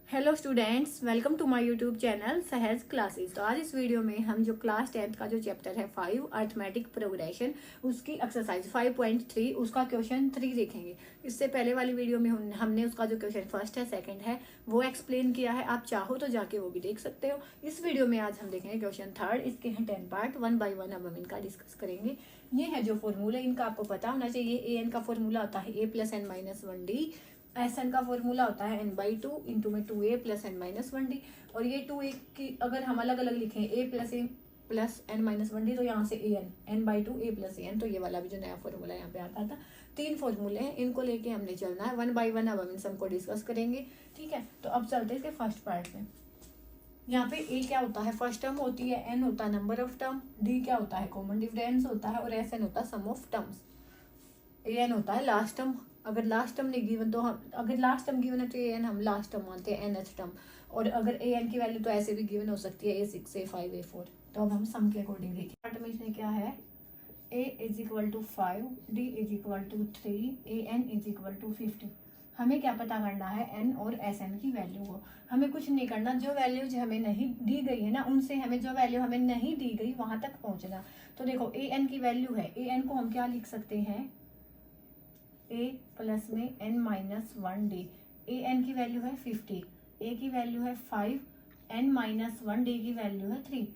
Hello students, welcome to my YouTube channel Sahaj classes. तो आज इस वीडियो में हम जो क्लास 10th का जो चैप्टर है 5 अर्थमेटिक प्रोग्रेशन, उसकी एक्सरसाइज 5.3 उसका क्वेश्चन 3 देखेंगे। इससे पहले वाली वीडियो में हमने उसका जो क्वेश्चन फर्स्ट है, सेकंड है, वो एक्सप्लेन किया है। आप चाहो तो जाके वो भी देख सकते हो। इस वीडियो में आज हम देखेंगे क्वेश्चन थर्ड। इसके हैं 10 पार्ट, 1 बाय 1 अब हम इनका डिस्कस करेंगे। ये है जो फॉर्मूला, इनका आपको पता होना चाहिए। ए एन का फॉर्मूला होता है a plus n minus 1 d. S n का फॉर्मूला होता है n/2 इंटू में 2a plus n minus 1 D. और ये 2a की अगर हम अलग अलग लिखें a plus n minus 1 d, तो यहाँ से n/2 a प्लस एन, तो ये वाला भी जो नया फॉर्मूला यहाँ पे आता था। 3 फॉर्मूले हैं, इनको लेके हमने चलना है 1 बाय 1। अब हम इन सबको डिस्कस करेंगे, ठीक है। तो अब चलते हैं इसके फर्स्ट पार्ट में। यहाँ पे a क्या होता है, फर्स्ट टर्म होती है, n होता है नंबर ऑफ टर्म, d क्या होता है कॉमन डिफरेंस होता है, और एस एन होता है सम ऑफ टर्म्स। ए एन होता है लास्ट टर्म। अगर लास्ट टर्म नहीं गिवन तो हम, अगर लास्ट टर्म गिवन है तो ए एन हम लास्ट टर्म मानते हैं, एन एच टर्म। और अगर ए एन की वैल्यू तो ऐसे भी गिवन हो सकती है A6 A5 A4। तो अब हम सम के अकॉर्डिंग देखिए। पार्ट में इसमें क्या है, a is equal to 5, d is equal to 3, a n is equal to 50। हमें क्या पता करना है, n और एस एन की वैल्यू को। हमें कुछ नहीं करना, जो वैल्यूज हमें नहीं दी गई है ना, उनसे हमें जो वैल्यू हमें नहीं दी गई वहां तक पहुंचना। तो देखो ए एन की वैल्यू है, ए एन को हम क्या लिख सकते हैं, a प्लस में n minus 1 D. A N की वैल्यू है 50, a की वैल्यू है 5, n माइनस 1 डी की वैल्यू है 3।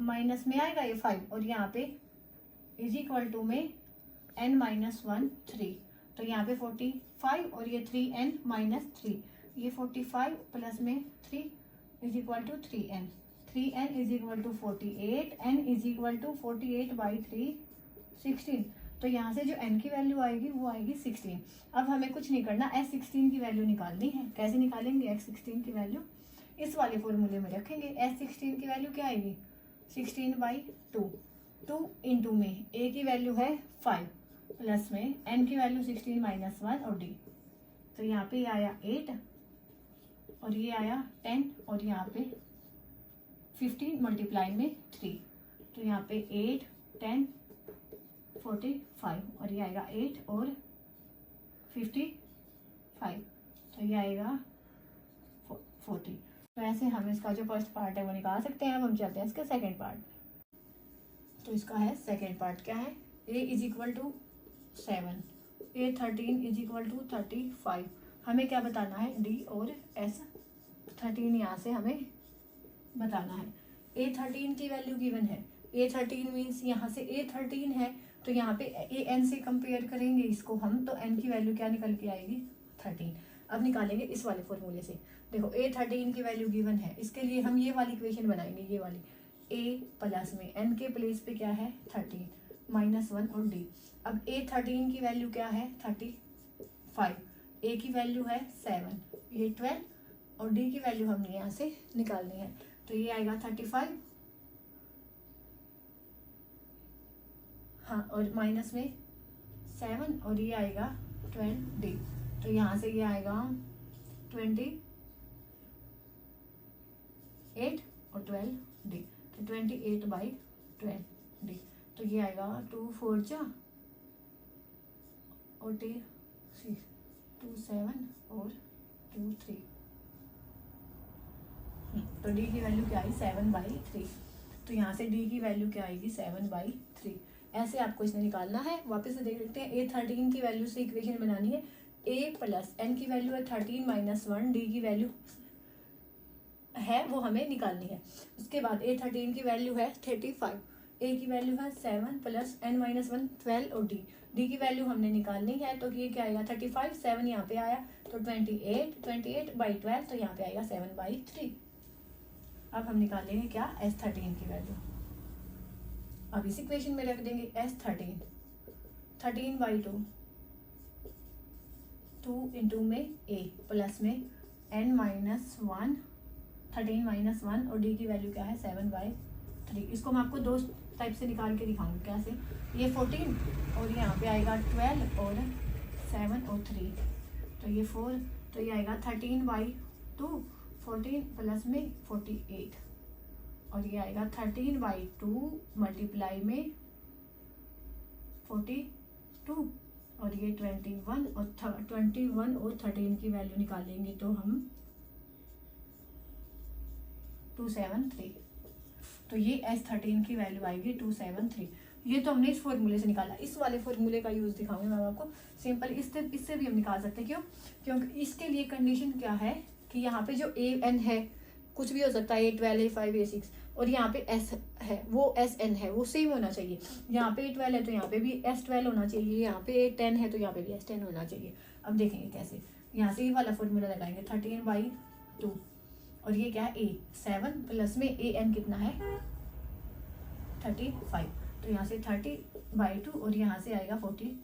माइनस में आएगा ये 5, और यहाँ पे इज इक्वल टू में n माइनस 1 3। तो यहाँ पे 45 और ये 3n माइनस 3, ये 45 प्लस में 3 is equal to 3n। 3n is equal to 48, n is equal to 48 by 3 16। तो यहाँ से जो n की वैल्यू आएगी वो आएगी 16। अब हमें कुछ नहीं करना, S16 की वैल्यू निकालनी है। कैसे निकालेंगे x16 की वैल्यू, इस वाले फॉर्मूले में रखेंगे। S16 की वैल्यू क्या आएगी, 16/2। 2 इंटू में a की वैल्यू है 5 प्लस में n की वैल्यू 16 माइनस 1 और d। तो यहाँ पे आया 8 और ये आया 10 और यहाँ पे 15 मल्टीप्लाई में 3। तो यहाँ पे 8 10 45 और ये आएगा 8 और 55, तो ये आएगा 40। तो ऐसे हम इसका जो फर्स्ट पार्ट है वो निकाल सकते हैं। अब हम चलते हैं इसके सेकंड पार्ट। तो इसका है सेकंड पार्ट क्या है, a is equal to 7, A13 is equal to 35। हमें क्या बताना है, d और S13 यहाँ से हमें बताना है। A13 की वैल्यू गिवन है, A13 मीन्स यहाँ से A13 है, तो यहाँ पे an से कंपेयर करेंगे इसको हम, तो n की वैल्यू क्या निकल के आएगी 13। अब निकालेंगे इस वाले फॉर्मूले से। देखो A13 की वैल्यू गिवन है, इसके लिए हम ये वाली इक्वेशन बनाएंगे, ये वाली a प्लस में n के प्लेस पे क्या है 13 माइनस 1 और d। अब A13 की वैल्यू क्या है 35, a की वैल्यू है 7, ये 12 और d की वैल्यू हमने यहाँ से निकालनी है। तो ये आएगा 35, हाँ, और माइनस में 7 और ये आएगा 12d। तो यहाँ से ये आएगा 28 और 12d, तो 28/12d। तो ये आएगा 2 4 जा और 2 7 और 2 3। तो d की वैल्यू क्या आई 7/3। तो यहाँ से d की वैल्यू क्या आएगी 7/3। ऐसे आपको इसमें निकालना है। वापस से देख लेते हैं, A13 की वैल्यू से इक्वेशन बनानी है। a प्लस n की वैल्यू है 13 माइनस 1, d की वैल्यू है वो हमें निकालनी है। उसके बाद A13 की वैल्यू है 35, a की वैल्यू है 7 प्लस n माइनस 1 12 और d की वैल्यू हमने निकालनी है। तो ये क्या आएगा 35, 7 यहाँ पे आया तो 28/12, तो यहाँ पे आएगा 7/3। अब हम निकालेंगे क्या S13 की वैल्यू। अब इस इक्वेशन में रख देंगे S13, 13/2, 2 इंटू में a प्लस में n माइनस 1, 13 माइनस 1 और d की वैल्यू क्या है 7/3। इसको मैं आपको दो टाइप से निकाल के दिखाऊंगी। कैसे, ये 14 और यहाँ पे आएगा 12 और 7 और 3, तो ये 4, तो ये आएगा 13/2, 14 प्लस में 48 और ये आएगा 13/2 मल्टीप्लाई में 42 और ये 21 और 21 और 13 की वैल्यू निकालेंगे तो हम 273। तो ये S13 की वैल्यू आएगी 273। ये तो हमने इस फॉर्मूले से निकाला। इस वाले फॉर्मूले का यूज दिखाऊंगी मैं आपको। सिंपल इससे भी हम निकाल सकते हैं। क्यों? क्योंकि इसके लिए कंडीशन क्या है कि यहाँ पे जो AN है, कुछ भी हो सकता है, A12 A5 A6, और यहाँ पे S है वो SN है, वो सेम होना चाहिए। यहाँ पे A12 है तो यहाँ पे भी S12 होना चाहिए, यहाँ पे A10 है तो यहाँ पे भी S10 होना चाहिए। अब देखेंगे कैसे। यहाँ से ये वाला फॉर्मूला लगाएंगे 13/2, और ये क्या है A7 प्लस में AN कितना है 35, तो यहाँ से 30/2 और यहाँ से आएगा 42,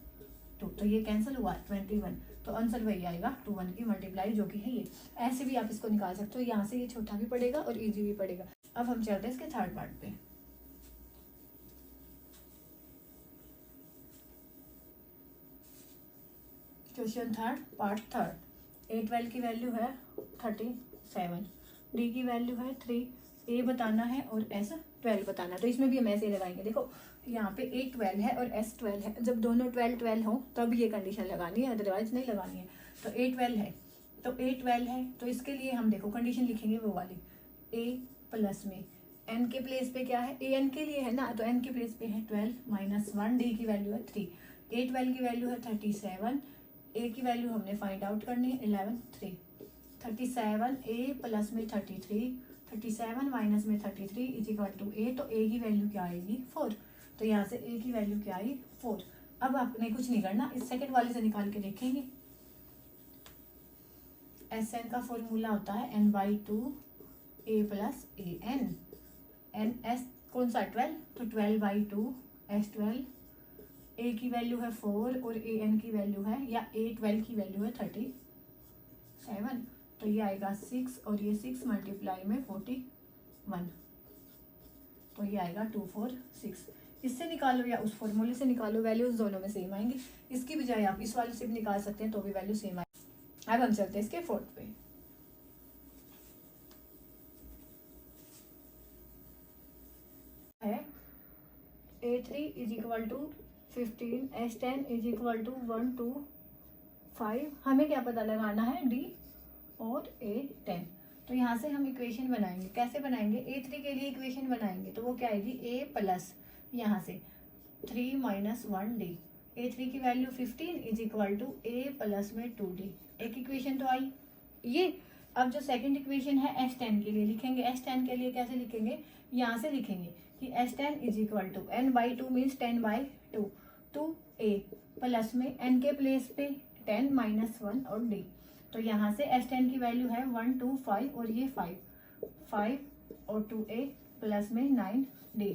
तो ये कैंसिल हुआ 21, तो आंसर वही आएगा 21 की मल्टीप्लाई, जो कि है ये। ऐसे भी आप इसको निकाल सकते हो। यहाँ से ये छोटा भी पड़ेगा और इजी भी पड़ेगा। अब हम चलते हैं इसके थर्ड पार्ट पे। Question third, part third. A12 की वैल्यू है 37, D की वैल्यू है 3, A बताना है और S12 बताना है। तो इसमें भी हम ऐसे लगाएंगे। देखो यहाँ पे A12 है और S12 है, जब दोनों 12 हो तब ये कंडीशन लगानी है, अदरवाइज नहीं लगानी है। तो A12 है तो A12 है, तो इसके लिए हम देखो कंडीशन लिखेंगे वो वाली, A प्लस में N के प्लेस पे क्या है, AN के लिए है ना, तो N के प्लेस पे है 12 माइनस 1, D की वैल्यू है 3, A12 की वैल्यू है 37, A की वैल्यू हमने फाइंड आउट करनी है 11 3, 37 A प्लस में 33, 37 माइनस में 33 इज इक्वल टू A, तो A की वैल्यू क्या आएगी 4, तो यहाँ से A की वैल्यू क्या आई 4। अब आपने कुछ नहीं करना, इस सेकंड वाले से निकाल के देखेंगे। SN का फॉर्मूला होता है N/2 A plus AN, NS कौन सा 12, तो 12/2 S12, A की वैल्यू है 4 और AN की वैल्यू है, या A12 की वैल्यू है 37, तो ये आएगा 6 और ये 6 मल्टीप्लाई में 41, तो ये आएगा 246। इससे निकालो या उस फॉर्मूले से निकालो, वैल्यूज दोनों में सेम आएंगी। इसकी बजाय आप इस वाले से भी निकाल सकते हैं तो भी वैल्यू सेम आएगी। अब हम चलते हैं इसके फोर्थ पे। है A3 is equal to 15, S10 is equal to 1 2 5। हमें क्या पता लगाना है D और A10। तो यहाँ से हम इक्वेशन बनाएंगे। कैसे बनाएंगे? A3 के लिए इक्वेशन बनाएंगे तो वो क्या आएगी A प्लस यहाँ से 3 माइनस 1D। A3 की value 15 is equal to A plus में 2D। एक इक्वेशन तो आई ये। अब जो सेकंड इक्वेशन है S10 के लिए लिखेंगे। S10 के लिए कैसे लिखेंगे? यहाँ से लिखेंगे कि S10 is equal to N/2 means 10/2 2A plus में N के प्लेस पे 10 माइनस 1 और D। तो यहाँ से S10 की वैल्यू है 1 2 5 और ये 5 और 2A प्लस में 9D।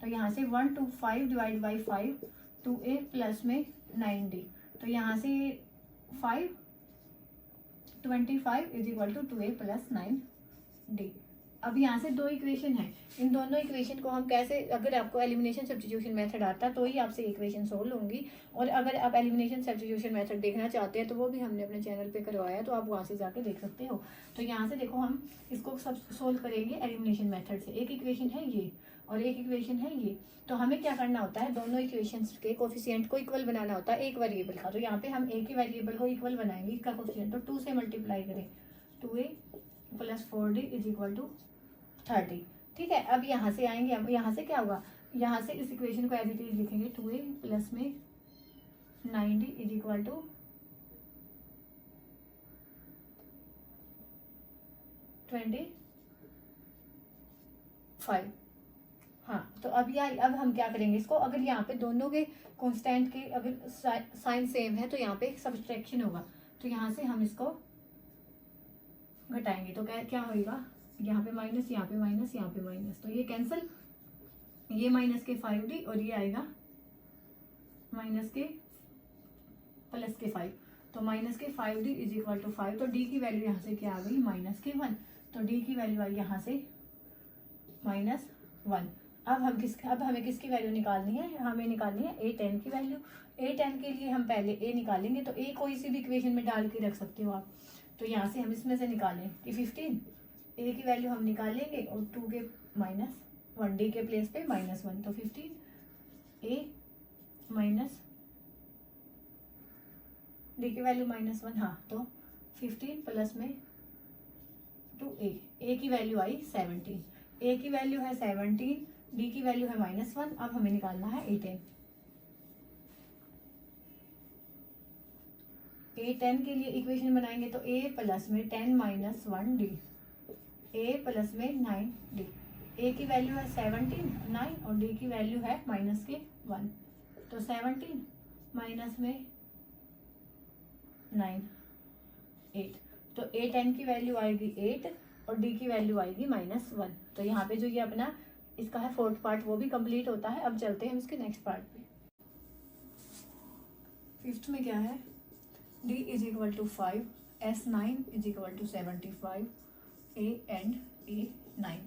तो यहाँ से 1 2 5 डिवाइड बाई 5 2A प्लस में 9D। तो यहाँ से 5 25 is equal to 2A plus 9D। अब यहाँ से दो इक्वेशन है, इन दोनों इक्वेशन को हम कैसे, अगर आपको एलिमिनेशन सब्स्टिट्यूशन मेथड आता है तो ही आपसे इक्वेशन सोल्व होंगी, और अगर आप एलिमिनेशन सब्स्टिट्यूशन मेथड देखना चाहते हैं तो वो भी हमने अपने चैनल पे करवाया, तो आप वहाँ से जाके देख सकते हो। तो यहाँ से देखो हम इसको सब सोल्व करेंगे एलिमिनेशन मेथड से। एक इक्वेशन है ये और एक इक्वेशन है ये। तो हमें क्या करना होता है, दोनों इक्वेशंस के कोफिशिएंट को इक्वल बनाना होता है एक वेरिएबल का। तो यहाँ पे हम एक ही वेरिएबल को इक्वल बनाएंगे, इसका कोफिशिएंट तो 2 से मल्टीप्लाई करें, 2A plus 4D is equal to 30। ठीक है, अब यहाँ से आएंगे, अब यहाँ से क्या होगा, यहाँ से इस इक्वेशन को एज इट इज लिखेंगे 2A प्लस में 9D इज इक्वल टू 25। हाँ, तो अब हम क्या करेंगे इसको, अगर यहाँ पे दोनों के कांस्टेंट के अगर साइन सेम है तो यहाँ पे सब्सट्रैक्शन होगा। तो यहाँ से हम इसको घटाएंगे तो क्या होगा, यहाँ पे माइनस, यहाँ पे माइनस, यहाँ पे माइनस, तो ये कैंसिल, ये माइनस के 5D और ये आएगा माइनस के प्लस के 5। तो माइनस के 5D इज इक्वल टू 5। तो D की वैल्यू यहाँ से क्या आ गई, माइनस के 1। तो D की वैल्यू आई यहाँ से -1। अब हमें किसकी वैल्यू निकालनी है, हमें निकालनी है A10 की वैल्यू। A10 के लिए हम पहले A निकालेंगे, तो A कोई सी भी इक्वेशन में डाल के रख सकते हो आप। तो यहाँ से हम इसमें से निकालें कि 15 A की वैल्यू हम निकालेंगे और 2 के माइनस 1D के प्लेस पे -1, तो 15 A माइनस D की वैल्यू -1। हाँ, तो 15 प्लस में टू ए की वैल्यू आई 17, ए की वैल्यू है 17, डी की वैल्यू है -1। अब हमें निकालना है A10। A10 के लिए इक्वेशन बनाएंगे तो A प्लस में 10 माइनस 1 डी, A प्लस में 9 डी। A की वैल्यू है 17 9 और D की वैल्यू है -1, तो 17 माइनस में 9 8, तो A10 की वैल्यू आएगी 8 और D की वैल्यू आएगी -1। तो यहाँ पे जो ये अपना इसका है फोर्थ पार्ट वो भी कंप्लीट होता है। अब चलते हैं इसके नेक्स्ट पार्ट पे। फिफ्थ में क्या है, D is equal to 5, S9 is equal to 75, A and A9।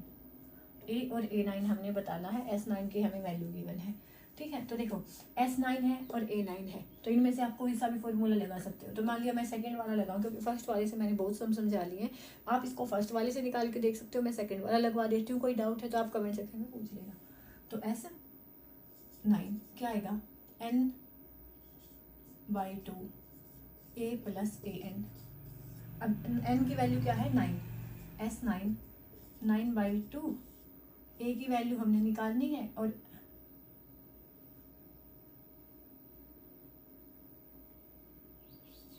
A और A9 हमने बताना है, S9 की हमें वैल्यू गिवन है, ठीक है। तो देखो S9 है और A9 है, तो इनमें से आप कोई सा भी फॉर्मूला लगा सकते हो। तो मान लिया मैं सेकंड वाला लगाऊं, क्योंकि फर्स्ट वाले से मैंने बहुत समझा लिए हैं। आप इसको फर्स्ट वाले से निकाल के देख सकते हो, मैं सेकंड वाला लगवा देती हूँ। कोई डाउट है तो आप कमेंट सेक्शन में पूछ लेना। तो S9 क्या आएगा, n/2 A प्लस AN। अब n की वैल्यू क्या है 9, S9 9/2 A की वैल्यू हमने निकालनी है और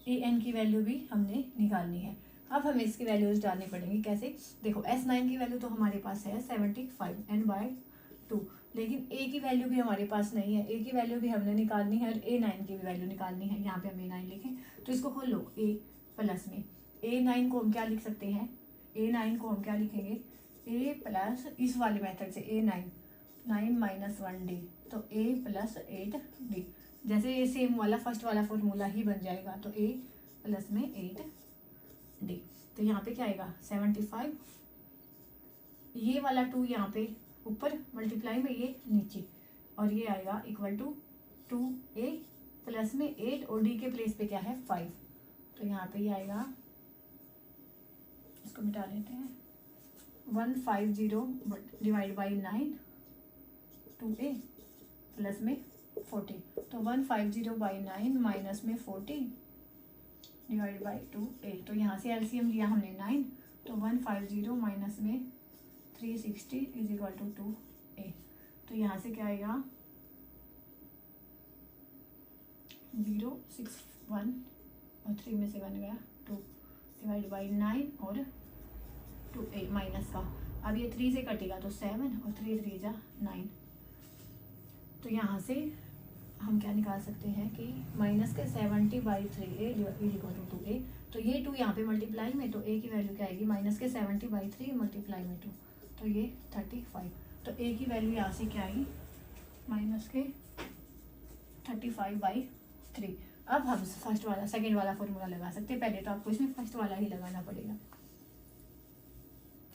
AN की वैल्यू भी हमने निकालनी है। अब हमें इसकी वैल्यूज डालनी पड़ेंगी। कैसे, देखो S9 की वैल्यू तो हमारे पास है 75 n/2, लेकिन A की वैल्यू भी हमारे पास नहीं है, A की वैल्यू भी हमने निकालनी है और A9 की भी वैल्यू निकालनी है। यहाँ पे हम A9 लिखें तो इसको खोल लो, A प्लस में A9 को हम क्या लिख सकते हैं, A9 को हम क्या लिखेंगे, A प्लस इस वाले मेथड से A9 9 माइनस 1 D, तो A प्लस 8 D। जैसे ये सेम वाला फर्स्ट वाला फॉर्मूला ही बन जाएगा, तो A प्लस में 8 D। तो यहाँ पे क्या आएगा 75, ये वाला 2 यहाँ पे ऊपर मल्टीप्लाई में ये नीचे, और ये आएगा इक्वल टू 2A प्लस में 8 और D के प्लेस पे क्या है 5। तो यहाँ पे ये आएगा, इसको मिटा लेते हैं, 150 डिवाइड बाई 9 2A प्लस में 40, तो 150/9 माइनस में 40 डिवाइड बाई 2A। तो यहाँ से एलसीएम लिया हमने 9, तो 150 माइनस में 360 इज इक्वल टू 2A। तो यहाँ से क्या आएगा 061 और 3 में से बन गया 2 डिवाइड बाई 9 और 2A माइनस का। अब ये 3 से कटेगा तो 7 और 3 3 जा 9। तो यहाँ से हम क्या निकाल सकते हैं कि माइनस के 70/3A is equal to 2A। तो ये 2 यहाँ पे मल्टीप्लाई में, तो A की वैल्यू क्या आएगी, माइनस के 70/3 मल्टीप्लाई में 2, तो ये 35। तो A की वैल्यू यहाँ से क्या आई, माइनस के 35/3। अब हम फर्स्ट वाला सेकेंड वाला फॉर्मूला लगा सकते हैं। पहले तो आपको इसमें फर्स्ट वाला ही लगाना पड़ेगा।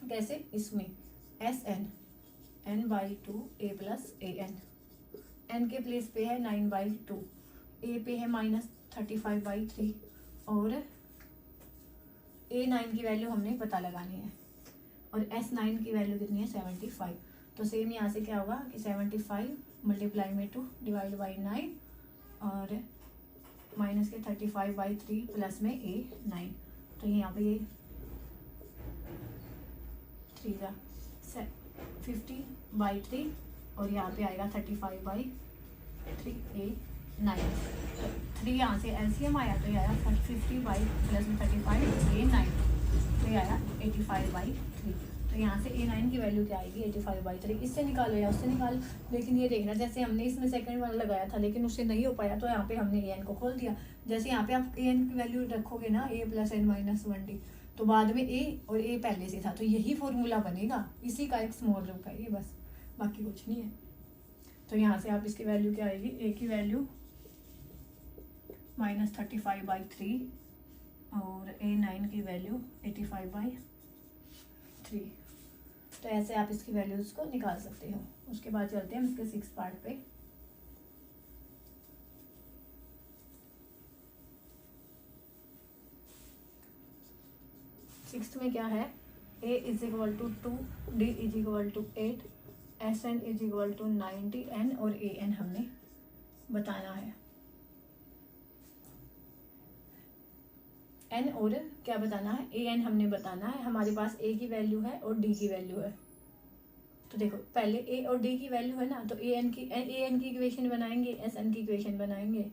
कैसे, इसमें SN n/2 A plus AN, n के प्लेस पे है 9/2, A पे है -35/3 और A9 की वैल्यू हमने पता लगानी है और S9 की वैल्यू कितनी है 75। तो सेम यहाँ से क्या होगा कि 75 मल्टीप्लाई में 2 डिवाइड बाई 9 और माइनस के 35/3 प्लस में A9। तो यहाँ पे ये 3 50/3 और यहाँ पे आएगा 35/3 A9। तो 3 यहाँ से एलसीएम आया, तो ये आया 50 प्लस में 35 A9, तो ये आया 85/3। तो यहाँ से A9 की वैल्यू क्या आएगी 85/3। इससे निकालो या उससे निकालो, लेकिन ये देखना जैसे हमने इसमें सेकंड वाला लगाया था लेकिन उससे नहीं हो पाया, तो यहाँ पे हमने AN को खोल दिया। जैसे यहाँ पे आप AN की वैल्यू रखोगे ना A plus N minus 1D, तो बाद में A और A पहले से था, तो यही फॉर्मूला बनेगा। इसी का एक स्मॉल रूप है ये, बस बाकी कुछ नहीं है। तो यहाँ से आप इसकी वैल्यू क्या आएगी, A की वैल्यू -35/3 और A9 की वैल्यू 85/3। तो ऐसे आप इसकी वैल्यूज को निकाल सकते हो। उसके बाद चलते हैं इसके 6 पार्ट पे। सिक्स्थ में क्या है, A is equal to 2, D is equal to 8, SN is equal to 90, N और AN हमने बताना है। N और क्या बताना है, ए एन हमने बताना है। हमारे पास ए की वैल्यू है और डी की वैल्यू है। तो देखो पहले ए और डी की वैल्यू है ना, तो ए एन की इक्वेशन बनाएंगे, एस एन की इक्वेशन बनाएंगे,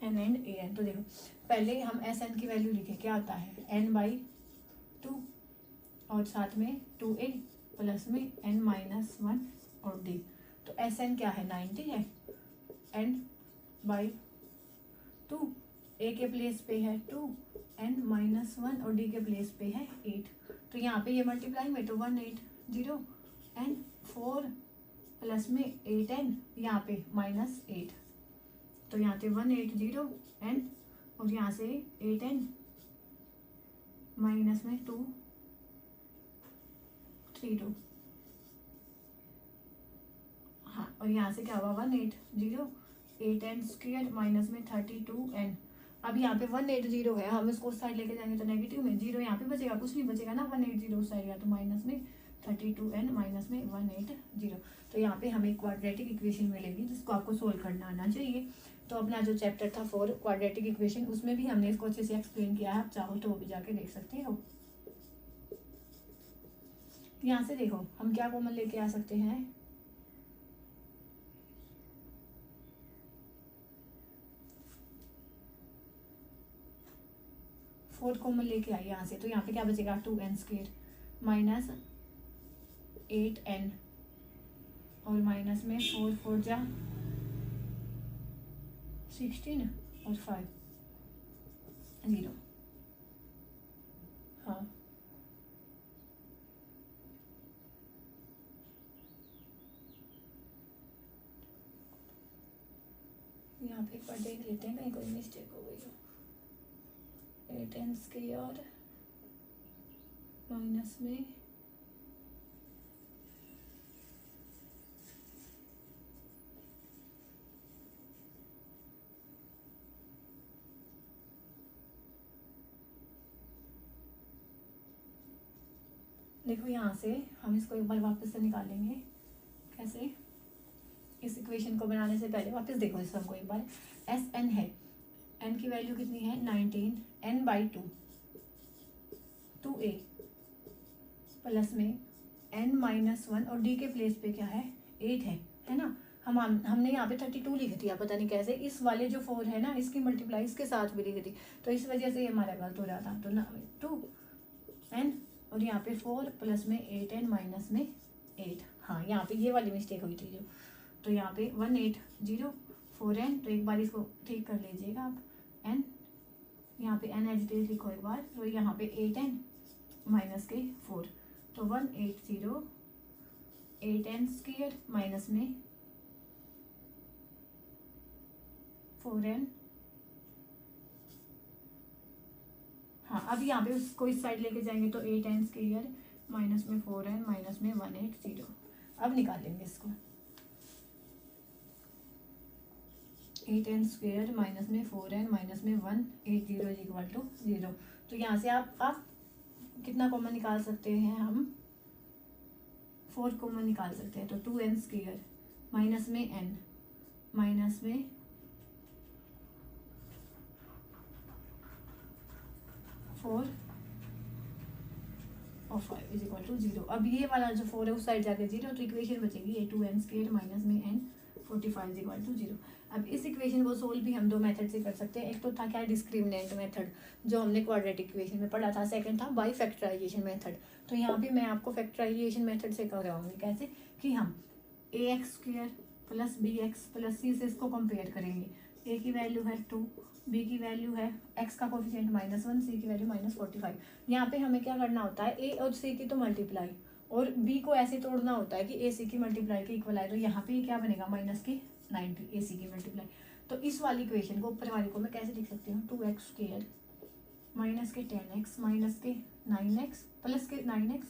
एन एंड ए एन। तो देखो पहले हम एस एन की वैल्यू लिखे, क्या आता है एन बाई 2 और साथ में 2a प्लस में n-1 और d। तो एस एन क्या है 90 है, n बाई 2, a के प्लेस पे है 2, n-1 और d के प्लेस पे है 8। तो यहाँ पे ये मल्टीप्लाई में तो 180 n 4 प्लस में 8n, यहाँ पे -8, तो यहाँ से 180 n और यहाँ से 8n माइनस में 232। हाँ, और यहाँ से क्या हुआ 180 8n स्क्वायर माइनस में 32n। अब यहाँ पे 180 है, हम इसको उस साइड लेके जाएंगे तो नेगेटिव में 0 यहाँ पे बचेगा, कुछ नहीं बचेगा ना, 180 उस साइड गया तो माइनस में 32n माइनस में 180। तो यहाँ पे हमें क्वाड्रेटिक इक्वेशन मिलेगी जिसको आपको सोल्व करना आना चाहिए। तो अपना जो चैप्टर था 4 क्वाड्रेटिक इक्वेशन, उसमें भी हमने इसको अच्छे से एक्सप्लेन किया है, आप चाहो तो वो भी जाके देख सकते हो। यहाँ से देखो हम क्या कॉमन लेके आ सकते हैं, फोर्थ कॉमन लेके आई यहाँ से, तो यहाँ पे क्या बचेगा 2n स्क्वायर माइनस 8n और माइनस में 4 4 जा 16 और 5 0। हाँ यहाँ पे एक बार देख लेते हैं कहीं कोई मिस्टेक हो गई हो। 8n स्क्वायर माइनस में देखो यहाँ से हम इसको एक बार वापस से निकालेंगे। कैसे, इस इक्वेशन को बनाने से पहले वापस देखो इस सम को एक बार। एस एन है, एन की वैल्यू कितनी है 19, एन बाई 2 2a प्लस में n-1 और d के प्लेस पे क्या है 8 है ना। हमने यहाँ पे 32 लिखी थी, पता नहीं कैसे, इस वाले जो 4 है ना इसकी मल्टीप्लाई इसके साथ भी लिखी थी, तो इस वजह से ये हमारा गलत हो जाता। तो ना 2n और यहाँ पे 4 प्लस में 8n माइनस में 8। हाँ यहाँ पे ये वाली मिस्टेक हुई थी जो, तो यहाँ पे 180 4n, तो एक बार इसको ठीक कर लीजिएगा आप, n यहाँ पे n एज इट इज लिखो एक बार, तो यहाँ पे 8n माइनस के 4, तो 180 8n स्क्वायर माइनस में 4n। हाँ अब यहाँ पे उसको इस साइड लेके जाएंगे तो 8n स्क्वायर माइनस में 4n माइनस में 180। अब निकालेंगे इसको, 8n स्क्वायर माइनस में 4n माइनस में 180 इज इक्वल टू 0। तो यहाँ से आप कितना कॉमन निकाल सकते हैं, हम 4 कॉमन निकाल सकते हैं। तो 2n स्क्वायर माइनस में n माइनस में 4 और 5 इज इक्वल टू 0। अब ये वाला जो 4 है उस साइड जाके 0, तो इक्वेशन बचेगी ये 2n स्क्वायर माइनस में n 45 इज इक्वल टू 0। अब इस इक्वेशन को सोल्व भी हम दो मेथड से कर सकते हैं। एक तो था क्या डिस्क्रिमिनेंट मेथड जो हमने क्वाड्रेटिक इक्वेशन में पढ़ा था, सेकंड था बाई फैक्टराइजेशन मेथड। तो यहाँ पे मैं आपको फैक्टराइजेशन मेथड से करवाऊंगी। कैसे कि हम ax square plus bx plus c से इसको कंपेयर करेंगे। a की वैल्यू है 2, b की वैल्यू है x का कोफिशिएंट -1, c की वैल्यू -45। यहाँ पे हमें क्या करना होता है, a और c की तो मल्टीप्लाई और b को ऐसे तोड़ना होता है कि a c की मल्टीप्लाई के इक्वल आए। तो यहाँ पे क्या बनेगा माइनस की 90 ए सी की मल्टीप्लाई। तो इस वाली इक्वेशन को ऊपर वाली को मैं कैसे लिख सकती हूँ, 2x स्क्वायर माइनस के 10x माइनस के 9x प्लस के 9x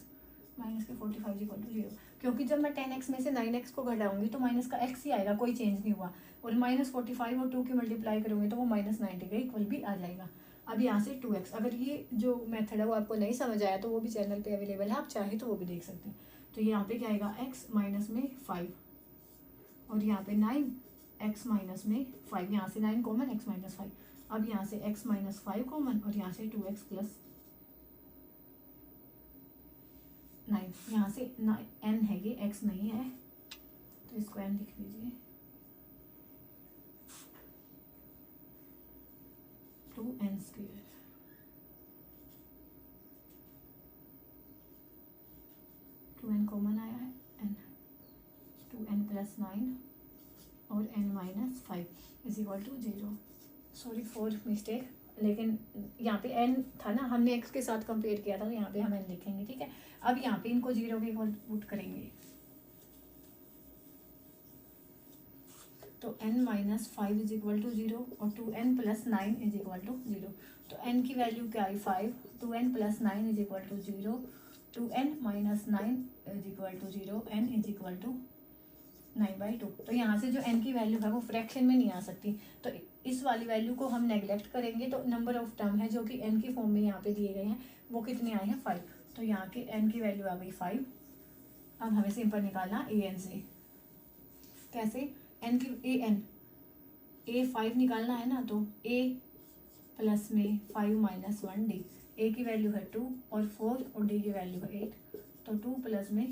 माइनस के 45 इक्वल टू 0। क्योंकि जब मैं 10x में से 9x को घटाऊंगी तो माइनस का x ही आएगा, कोई चेंज नहीं हुआ। और -45 और 2 की मल्टीप्लाई करूँगी तो वो -90 के इक्वल भी आ जाएगा। अब यहाँ से 2x, अगर ये जो मेथड है वो आपको नहीं समझ आया तो वो भी चैनल पे अवेलेबल है, आप चाहे तो वो भी देख सकते हैं। तो यहाँ पे क्या आएगा x माइनस में 5 और यहाँ पे 9 x माइनस में 5, यहाँ से 9 कॉमन, x माइनस 5। अब यहाँ से x माइनस 5 कॉमन और यहाँ से 2x प्लस 9, यहाँ से n है, ये x नहीं है तो इसको n लिख लीजिए। 2n स्क्वायर, 2n कॉमन आया है, n 2n प्लस 9 और n minus 5 is equal to 0। Sorry for mistake, लेकिन यहाँ पे n था ना, हमने x के साथ कंपेयर किया था तो यहाँ पे हम n लिखेंगे, ठीक है। अब यहाँ पे इनको 0 के इक्वल पुट करेंगे तो n minus 5 is equal to 0 और 2n plus 9 is equal to 0। तो n की वैल्यू क्या आई 5, 2n plus 9 is equal to 0, 2n minus 9 is equal to 0, n is equal to 9/2। तो यहाँ से जो n की वैल्यू है वो फ्रैक्शन में नहीं आ सकती, तो इस वाली वैल्यू को हम नेगलेक्ट करेंगे। तो नंबर ऑफ टर्म है जो कि n की फॉर्म में यहाँ पे दिए गए हैं वो कितने आए हैं 5, तो यहाँ के n की वैल्यू आ गई 5। अब हमें सिंपल निकालना an से, कैसे n की a 5 निकालना है ना, तो a प्लस में 5 माइनस 1 d, a की वैल्यू है 2 और 4 और d की वैल्यू है 8, तो 2 प्लस में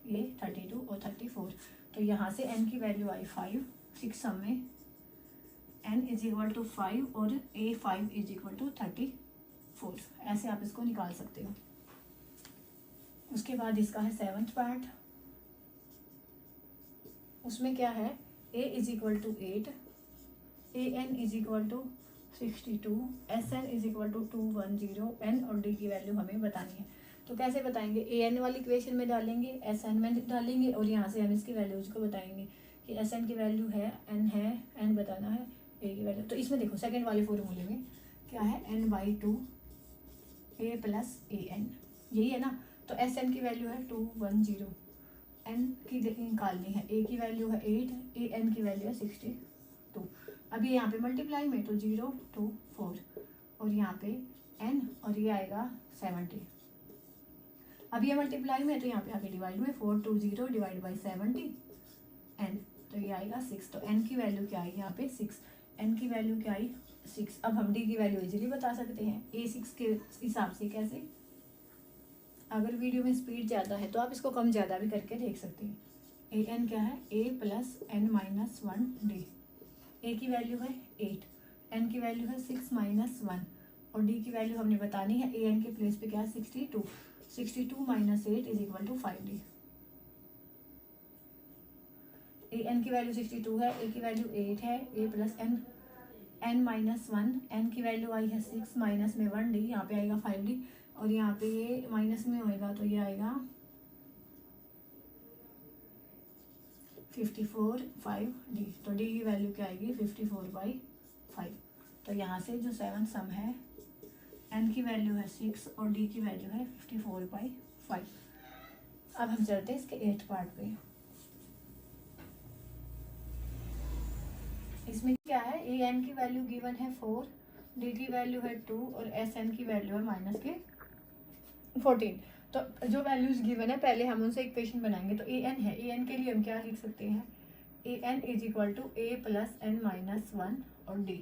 ये 32 और 34। तो यहाँ से n की वैल्यू आई 5, 6 सम में n इज इक्वल टू 5 और a 5 इज इक्वल टू 34। ऐसे आप इसको निकाल सकते हो। उसके बाद इसका है 7th पार्ट, उसमें क्या है a is equal to 8, an is equal to 62, sn is equal to 210, n और d की वैल्यू हमें बतानी है। तो कैसे बताएंगे, an वाली इक्वेशन में डालेंगे, sn में डालेंगे और यहाँ से हम इसकी वैल्यूज को बताएंगे कि sn की वैल्यू है n है, n बताना है, a की वैल्यू। तो इसमें देखो सेकंड वाले फॉर्मूले में क्या है n/2 a प्लस an, यही है ना। तो sn की वैल्यू है 210, n की निकालनी है, a की वैल्यू है 8, an की वैल्यू है 62। अब ये यहाँ पे मल्टीप्लाई में तो 0 2 4 और यहाँ पे n और ये आएगा 70। अब ये मल्टीप्लाई में तो यहाँ पे आगे डिवाइड में 420 डिवाइड बाई 70 n, तो ये आएगा 6। तो n की वैल्यू क्या आई यहाँ पे 6, n की वैल्यू क्या आई 6। अब हम d की वैल्यू इजीली बता सकते हैं a6 के हिसाब से। कैसे, अगर वीडियो में स्पीड ज़्यादा है तो आप इसको कम ज़्यादा भी करके देख सकते हैं। an क्या है a plus n minus 1 d, a की वैल्यू है 8, n की वैल्यू है 6 माइनस 1 और d की वैल्यू हमने बतानी है। an के प्लेस पे क्या है 62, 62 minus 8 is equal to 5d। an की वैल्यू 62 है, a की वैल्यू 8 है, a plus n minus 1, n की वैल्यू आई है 6 माइनस में 1d, यहाँ पे आएगा 5d और यहाँ पे ये माइनस में होएगा तो ये आएगा 54 5d। तो d की वैल्यू क्या आएगी 54/5। तो यहाँ से जो 7 सम है n की वैल्यू है 6 और d की वैल्यू है 54/5। अब हम चलते हैं इसके 8th पार्ट पे। इसमें क्या है, an की वैल्यू गिवन है 4, d की वैल्यू है 2 और sn की वैल्यू है माइनस के 14। तो जो वैल्यूज गिवन है पहले हम उनसे इक्वेशन बनाएंगे। तो an है, an के लिए हम क्या लिख सकते हैं, an is equal to a plus n minus 1 और d।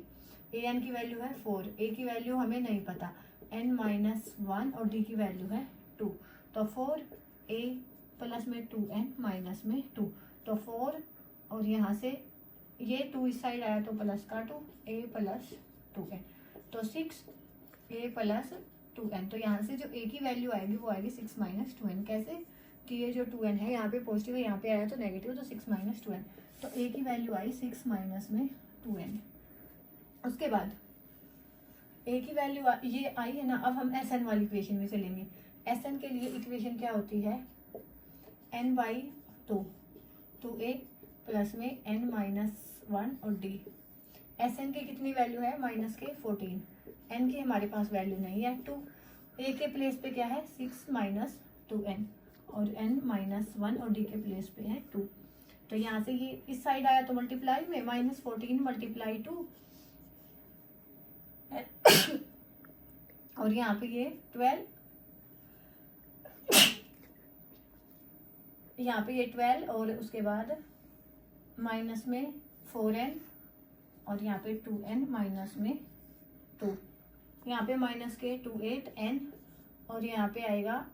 an की वैल्यू है 4, a की वैल्यू हमें नहीं पता, n माइनस 1 और d की वैल्यू है 2। तो 4a प्लस में 2n माइनस में 2, तो 4 और यहाँ से ये 2 इस साइड आया तो प्लस का 2, a प्लस 2n, तो 6a प्लस 2n। तो यहाँ से जो a की वैल्यू आएगी वो आएगी 6 माइनस 2n। कैसे कि ये जो 2n है यहाँ पे पॉजिटिव है, यहाँ पे आया तो नेगेटिव, तो 6 माइनस 2n। तो a की वैल्यू आई 6 माइनस में 2n। उसके बाद a की वैल्यू ये आई है ना। अब हम sn वाली इक्वेशन में चलेंगे। sn के लिए इक्वेशन क्या होती है, n/2, 2a प्लस में n माइनस 1 और d। sn की कितनी वैल्यू है माइनस के 14, n की हमारे पास वैल्यू नहीं है 2, a के प्लेस पे क्या है 6 माइनस 2n और n माइनस 1 और d के प्लेस पे है 2। तो यहाँ से ये इस साइड आया तो मल्टीप्लाई में माइनस 14 मल्टीप्लाई 2 और यहाँ पे ये 12, यहाँ पे ये 12 और उसके बाद माइनस में 4n और यहाँ पे 2n माइनस में 2, यहाँ पे माइनस के 2 8n और यहाँ पे आएगा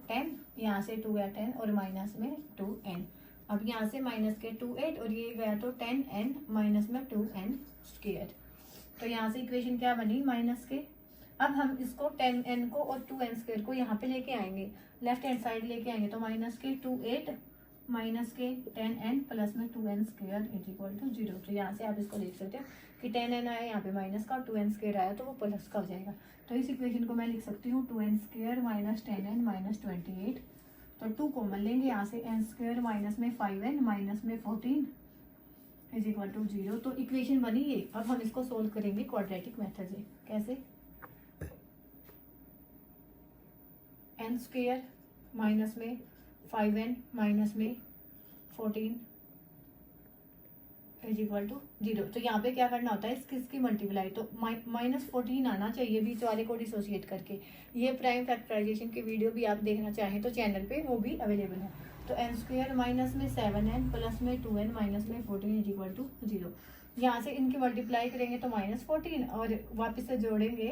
10, यहाँ से 2 गया 10 और माइनस में 2n। अब यहाँ से माइनस के 2 8 और ये गया तो 10n माइनस में 2n स्क्वायर। तो यहाँ से इक्वेशन क्या बनी माइनस के। अब हम इसको 10n को और 2n स्क्वायर को यहाँ पे लेके आएंगे, लेफ्ट हैंड साइड लेके आएंगे, तो माइनस के 2 8 माइनस के 10n प्लस में 2n square is equal to 0। तो यहाँ से आप इसको देख सकते हो कि 10n आया यहाँ पे माइनस का, 2n स्क्वायर आया तो वो प्लस का हो जाएगा। तो इस इक्वेशन को मैं लिख सकती हूँ 2n square minus 10n minus 28। तो 2 कॉमन लेंगे यहाँ से, n स्क्वायर माइनस में 5n माइनस में 14 इज इक्वल टू 0। तो इक्वेशन बनी ये। अब हम इसको सोल्व करेंगे क्वाड्रेटिक मेथड से। कैसे? n स्क्वायर माइनस में 5n माइनस में 14 इज इक्वल टू 0। तो यहाँ पे क्या करना होता है, इसकी मल्टीप्लाई, तो माइनस 14 आना चाहिए बीच वाले को डिसोशिएट करके। ये प्राइम फैक्टराइजेशन की वीडियो भी आप देखना चाहें तो चैनल पे वो भी अवेलेबल है। तो n स्क्वायर माइनस में 7n प्लस में 2n माइनस में 14 इज इक्वल टू 0। यहाँ से इनकी मल्टीप्लाई करेंगे तो माइनस 14 और वापस से जोड़ेंगे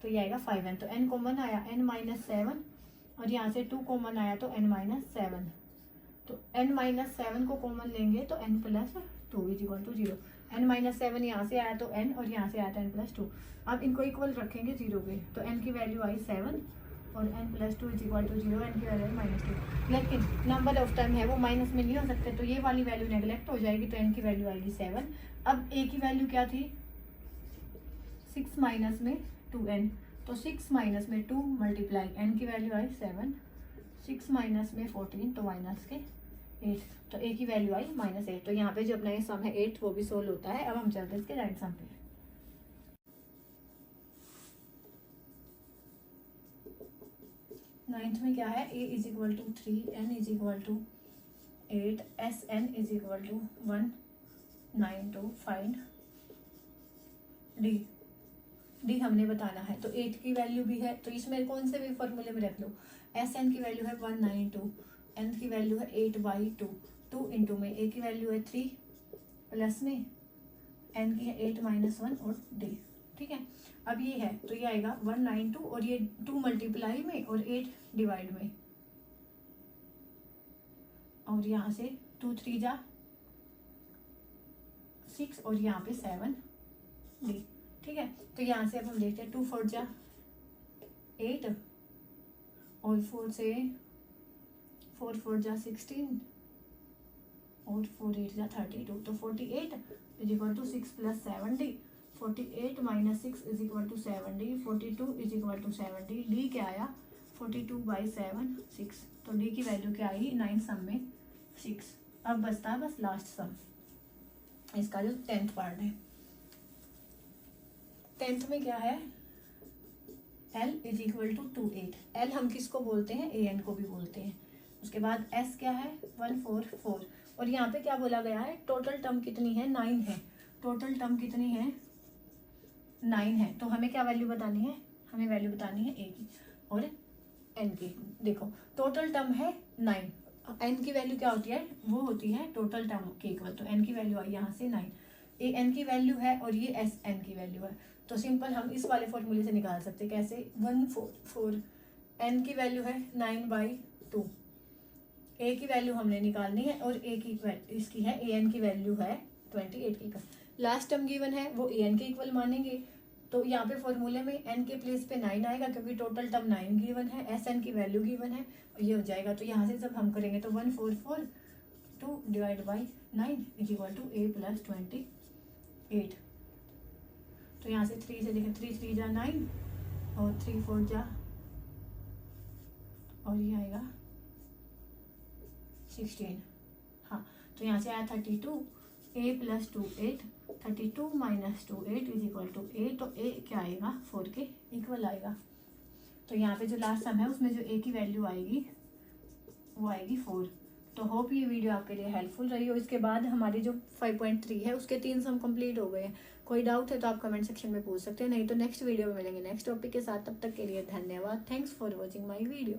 तो ये आएगा 5n। तो n कॉमन आया n माइनस 7 और यहाँ से 2 कॉमन आया तो n माइनस 7। तो n माइनस 7 को कॉमन लेंगे तो n plus 2 is equal to 0। n minus 7 यहाँ से आया तो n और यहाँ से आया था n प्लस 2। अब इनको इक्वल रखेंगे 0 पे, तो n की वैल्यू आई 7 और n plus 2 is equal to 0, n की वैल्यू आई माइनस 2। लेकिन नंबर ऑफ टाइम है वो माइनस में नहीं हो सकते, तो ये वाली वैल्यू नेगलेक्ट हो जाएगी, तो n की वैल्यू आएगी 7। अब a की वैल्यू क्या थी 6 माइनस में 2n, तो 6 माइनस में 2 मल्टीप्लाई n की वैल्यू आई 7, 6 माइनस में 14 तो माइनस के 8, तो a की वैल्यू आई माइनस 8। तो यहाँ पे जो अपना ये सम है 8 वो भी सोल्व होता है। अब हम चलते हैं इसके राइट सम पे। नाइन्थ में क्या है, a is equal to 3, n is equal to 8, Sn is equal to 192, find d हमने बताना है। तो 8 की वैल्यू भी है तो इसमें कौन से भी फॉर्मूले में रख लो। Sn की वैल्यू है 192, n की वैल्यू है 8/2, 2 इंटू में a की वैल्यू है 3 प्लस में n की है 8 माइनस 1 और d। ठीक है, अब ये है तो ये आएगा 192 और ये 2 मल्टीप्लाई में और 8 डिवाइड में, और यहाँ से 2 3 जा 6 और यहाँ पे 7 d। ठीक है, तो यहाँ से अब हम देखते हैं 2 4 जा 8 और 4 से 4 4 जा 16 और 4 8 जा 32, तो 48 is equal to 6 plus 7d। 48 minus 6 is equal to 7d, 42 is equal to 7d। d क्या आया 42/7 6, तो d की वैल्यू क्या आई 9 सम में 6। अब बचता है बस लास्ट सम, इसका जो 10th पार्ट है। 10th में क्या है, l is equal to 2 8। l हम किसको बोलते हैं, an को भी बोलते हैं। उसके बाद s क्या है 144, और यहाँ पे क्या बोला गया है, टोटल टर्म कितनी है 9 है। टोटल टर्म कितनी है 9 है, तो हमें क्या वैल्यू बतानी है, हमें वैल्यू बतानी है a की और n की। देखो टोटल टर्म है 9, n की वैल्यू क्या होती है, वो होती है टोटल टर्म के इक्वल, तो n की वैल्यू आई यहाँ से 9, a n की वैल्यू है और ये s n की वैल्यू है। तो सिंपल हम इस वाले फॉर्मूले से निकाल सकते हैं। कैसे, 144 n की वैल्यू है 9/2, a की वैल्यू हमने निकालनी है और a की इसकी है an की वैल्यू है 28 की। लास्ट टर्म गिवन है वो an के इक्वल मानेंगे, तो यहाँ पे फॉर्मूले में n के प्लेस पे 9 आएगा क्योंकि टोटल टर्म 9 गिवन है, Sn की वैल्यू गिवन है, और ये हो जाएगा। तो यहाँ से जब हम करेंगे तो 144 2 divide by 9 is equal to a plus 28। तो यहाँ से 3 से देखें, 3 3 जा 9 और 3 4 जा, और ये आएगा 16। हाँ, तो यहाँ से आया 32, a plus 2 8, 32 minus 2 8 is equal to a, तो a क्या आएगा 4 के इक्वल आएगा। तो यहाँ पे जो लास्ट सम है उसमें जो a की वैल्यू आएगी वो आएगी 4। तो होप ये वीडियो आपके लिए हेल्पफुल रही हो। इसके बाद हमारी जो 5.3 है उसके 3 सम कंप्लीट हो गए हैं। कोई डाउट है तो आप कमेंट सेक्शन में पूछ सकते हैं, नहीं तो नेक्स्ट वीडियो में मिलेंगे नेक्स्ट टॉपिक के साथ। तब तक के लिए धन्यवाद। Thanks for watching my video.